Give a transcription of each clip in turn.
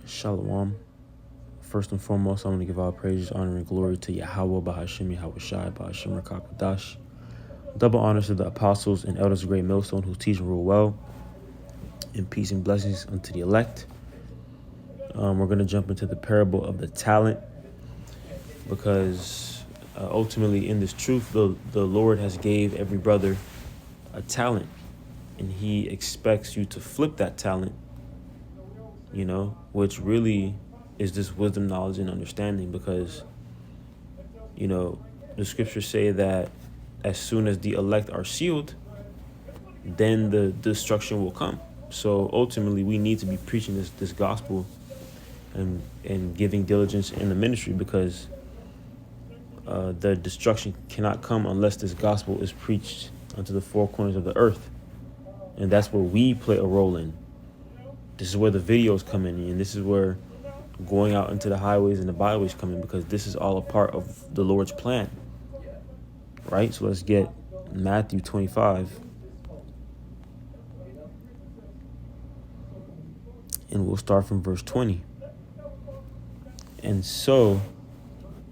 Shalom. First and foremost, I want to give all praises, honor, and glory to Yahweh, Bahashim, Yahweh Shai, Bahashim, Rakakwadash. Double honors to the apostles and elders of Great Millstone who teach and rule well, and peace and blessings unto the elect. We're going to jump into the parable of the talent because ultimately in this truth, the Lord has gave every brother a talent, and he expects you to flip that talent, which really is this wisdom, knowledge, and understanding because, the scriptures say that as soon as the elect are sealed, then the destruction will come. So ultimately, we need to be preaching this gospel and giving diligence in the ministry because the destruction cannot come unless this gospel is preached unto the four corners of the earth. And that's where we play a role in. This is where the videos come in, and this is where going out into the highways and the byways come in, because this is all a part of the Lord's plan. Right? So let's get Matthew 25. And we'll start from verse 20. And so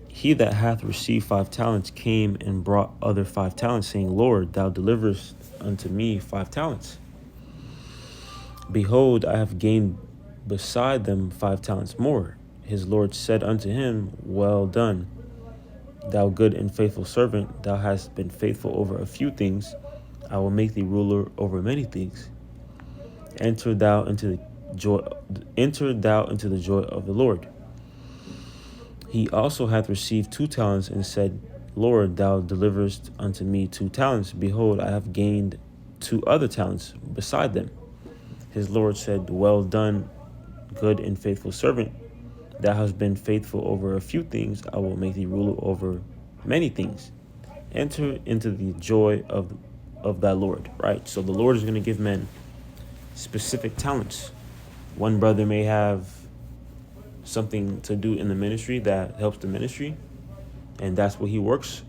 he that hath received 5 talents came and brought other 5 talents, saying, Lord, thou deliverest unto me 5 talents. Behold, I have gained beside them 5 talents more. His Lord said unto him, Well done, thou good and faithful servant. Thou hast been faithful over a few things. I will make thee ruler over many things. Enter thou into the joy of the Lord. He also hath received 2 talents and said, Lord, thou deliverest unto me 2 talents. Behold, I have gained 2 other talents beside them. His Lord said, Well done, good and faithful servant. Thou hast been faithful over a few things. I will make thee ruler over many things. Enter into the joy of thy Lord. Right? So the Lord is going to give men specific talents. One brother may have something to do in the ministry that helps the ministry, and that's what he works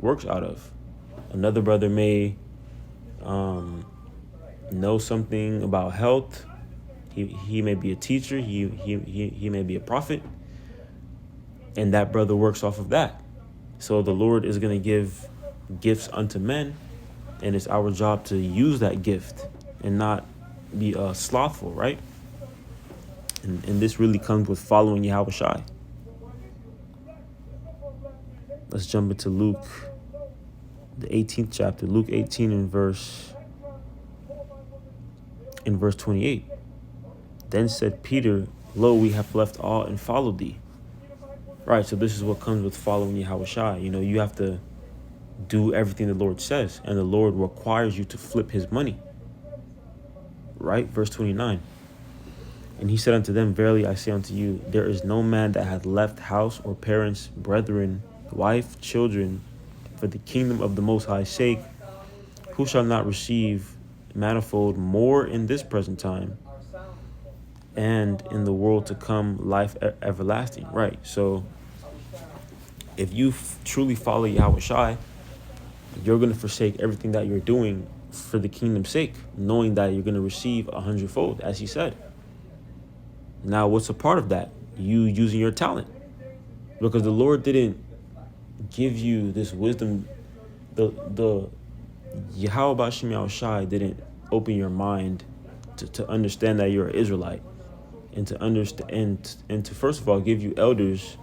out of. Another brother may know something about health. He may be a teacher. He may be a prophet, and that brother works off of that. So the Lord is going to give gifts unto men, and it's our job to use that gift and not be slothful, right? And this really comes with following Yahweh Shai. Let's jump into Luke, the 18th chapter, Luke 18 in verse 28. Then said Peter, Lo, we have left all and followed thee. Right, so this is what comes with following Yahweh Shai. You have to do everything the Lord says, and the Lord requires you to flip his money. Right, verse 29. And he said unto them, Verily I say unto you, there is no man that hath left house or parents, brethren, wife, children, for the kingdom of the Most High's sake, who shall not receive manifold more in this present time, and in the world to come life everlasting. Right. So if you truly follow Yahweh Shai, you're going to forsake everything that you're doing for the kingdom's sake, knowing that you're going to receive 100-fold, as he said. Now, what's a part of that? You using your talent. Because the Lord didn't give you this wisdom. The Yahweh Bashim Yahweh Shai didn't open your mind to understand that you're an Israelite. And to understand and to first of all give you elders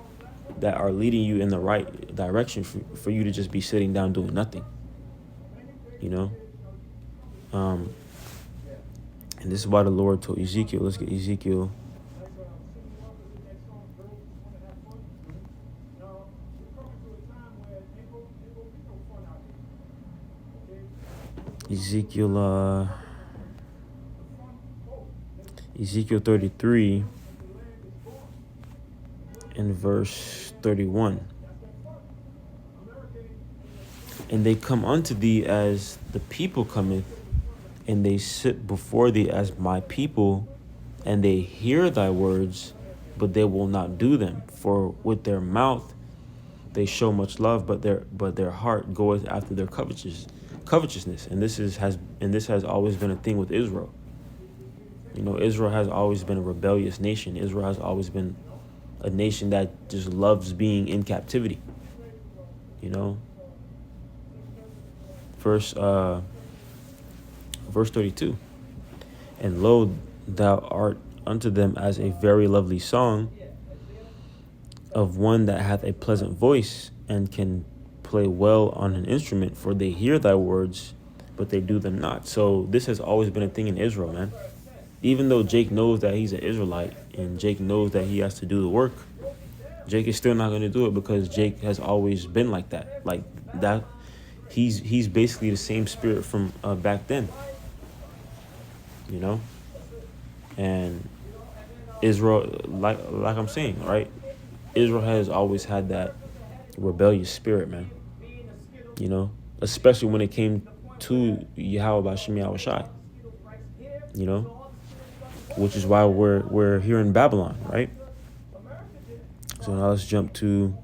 that are leading you in the right direction for you to just be sitting down doing nothing. And this is why the Lord told Ezekiel. Let's get Ezekiel. Ezekiel 33 and verse 31. And they come unto thee as the people cometh, and they sit before thee as my people, and they hear thy words, but they will not do them. For with their mouth they show much love, but their heart goeth after their covetousness. And this has always been a thing with Israel. You know, Israel has always been a rebellious nation. Israel has always been a nation that just loves being in captivity. You know, verse 32. And lo, thou art unto them as a very lovely song of one that hath a pleasant voice and can play well on an instrument, for they hear thy words, but they do them not. So this has always been a thing in Israel, man. Even though Jake knows that he's an Israelite and Jake knows that he has to do the work, Jake is still not going to do it because Jake has always been like that. Like that, he's basically the same spirit from back then, you know. And Israel, like I'm saying, right? Israel has always had that rebellious spirit, man. You know, especially when it came to Yahweh Bashim Yahushai. You know, which is why we're here in Babylon, right? So now let's jump to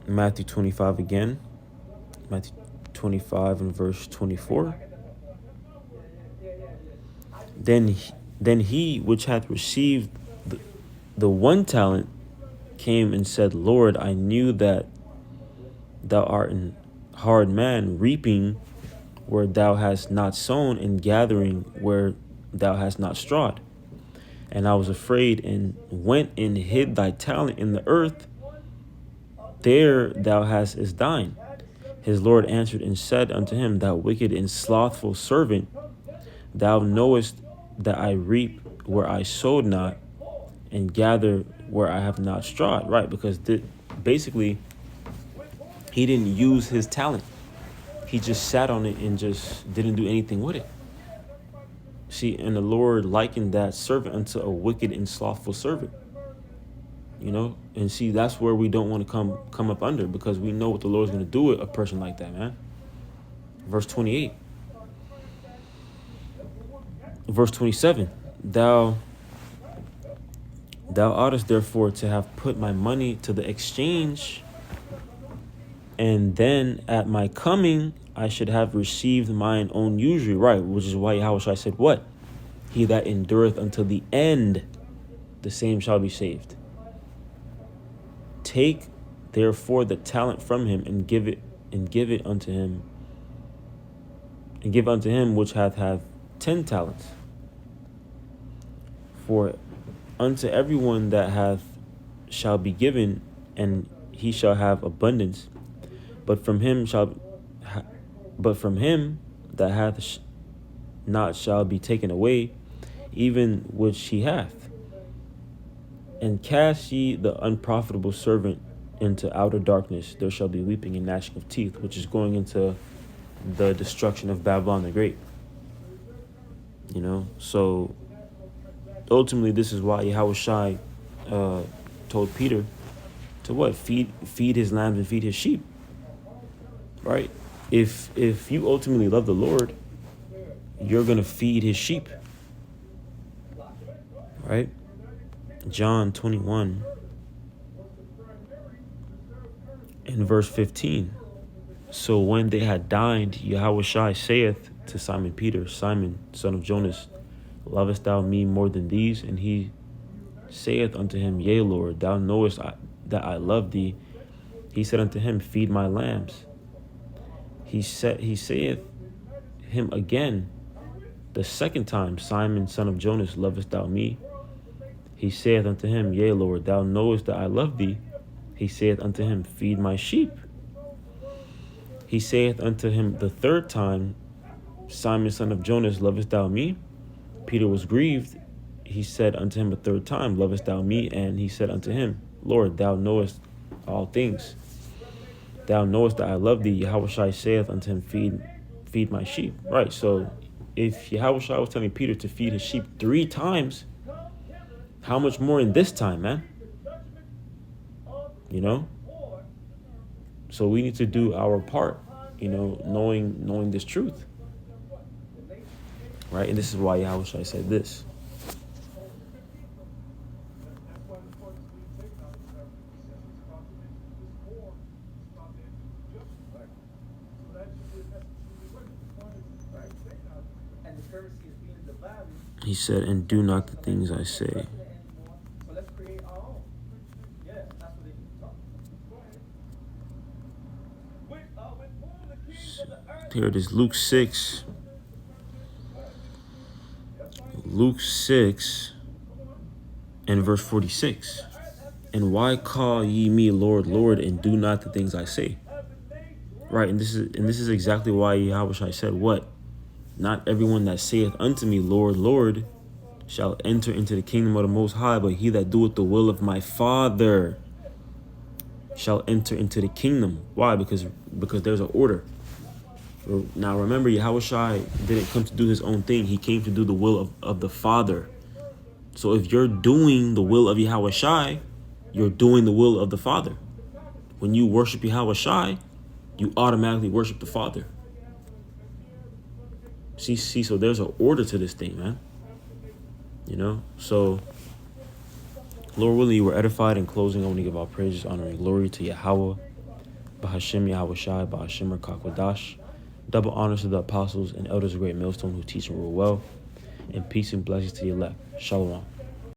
Matthew 25 again. Matthew 25 and verse 24. Then he which hath received the one talent came and said, Lord, I knew that thou art an hard man, reaping where thou hast not sown, and gathering where thou hast not strawed. And I was afraid, and went and hid thy talent in the earth. There thou hast is thine. His Lord answered and said unto him, Thou wicked and slothful servant, thou knowest that I reap where I sowed not, and gather where I have not strawed. Right, because basically he didn't use his talent. He just sat on it and just didn't do anything with it. See, and the Lord likened that servant unto a wicked and slothful servant. You know, and see, that's where we don't want to come up under, because we know what the Lord's going to do with a person like that, man. Verse 28. Verse 27. Thou oughtest therefore to have put my money to the exchange, and then at my coming I should have received mine own usury. Right, which is why Yahushua said what? He that endureth until the end, the same shall be saved. Take therefore the talent from him and give it unto him, and give unto him which hath 10 talents. For unto everyone that hath shall be given, and he shall have abundance. But from him that hath not shall be taken away, even which he hath. And cast ye the unprofitable servant into outer darkness. There shall be weeping and gnashing of teeth, which is going into the destruction of Babylon the Great. You know, so ultimately this is why Yahushai told Peter to what? Feed his lambs and feed his sheep. Right? If you ultimately love the Lord, you're gonna feed his sheep. Right? John 21 in verse 15. So when they had dined, Yahushai saith to Simon Peter, Simon, son of Jonas, lovest thou me more than these? And he saith unto him, Yea, Lord, thou knowest that I love thee. He said unto him, Feed my lambs. He saith him again the second time, Simon, son of Jonas, lovest thou me? He saith unto him, Yea, Lord, thou knowest that I love thee. He saith unto him, Feed my sheep. He saith unto him the third time, Simon, son of Jonas, lovest thou me? Peter was grieved. He said unto him a third time, Lovest thou me? And he said unto him, Lord, thou knowest all things. Thou knowest that I love thee. Yahushua saith unto him, Feed my sheep. Right, so if Yahushua was telling Peter to feed his sheep 3 times, how much more in this time, man? You know? So we need to do our part, you know, knowing this truth. Right? And this is why Yahushua said this. And the Pharisees said, and do not the things I say. Here it is, Luke 6. Luke 6 and verse 46. And why call ye me Lord, Lord, and do not the things I say? Right, and this is exactly why Yahushua said what? Not everyone that saith unto me, Lord, Lord, shall enter into the kingdom of the Most High, but he that doeth the will of my Father shall enter into the kingdom. Why? Because there's an order. Now remember, Yahushua didn't come to do his own thing. He came to do the will of the Father. So if you're doing the will of Yahushua, you're doing the will of the Father. When you worship Yahushua, you automatically worship the Father. See, so there's an order to this thing, man. You know, so Lord willing, you were edified. In closing, I want to give all praises, honor, and glory to Yahweh, Bahashem Yahushai, Bahashem Rakakwadash. Double honors to the apostles and elders of Great Millstone who teach and rule well. And peace and blessings to your elect. Shalom.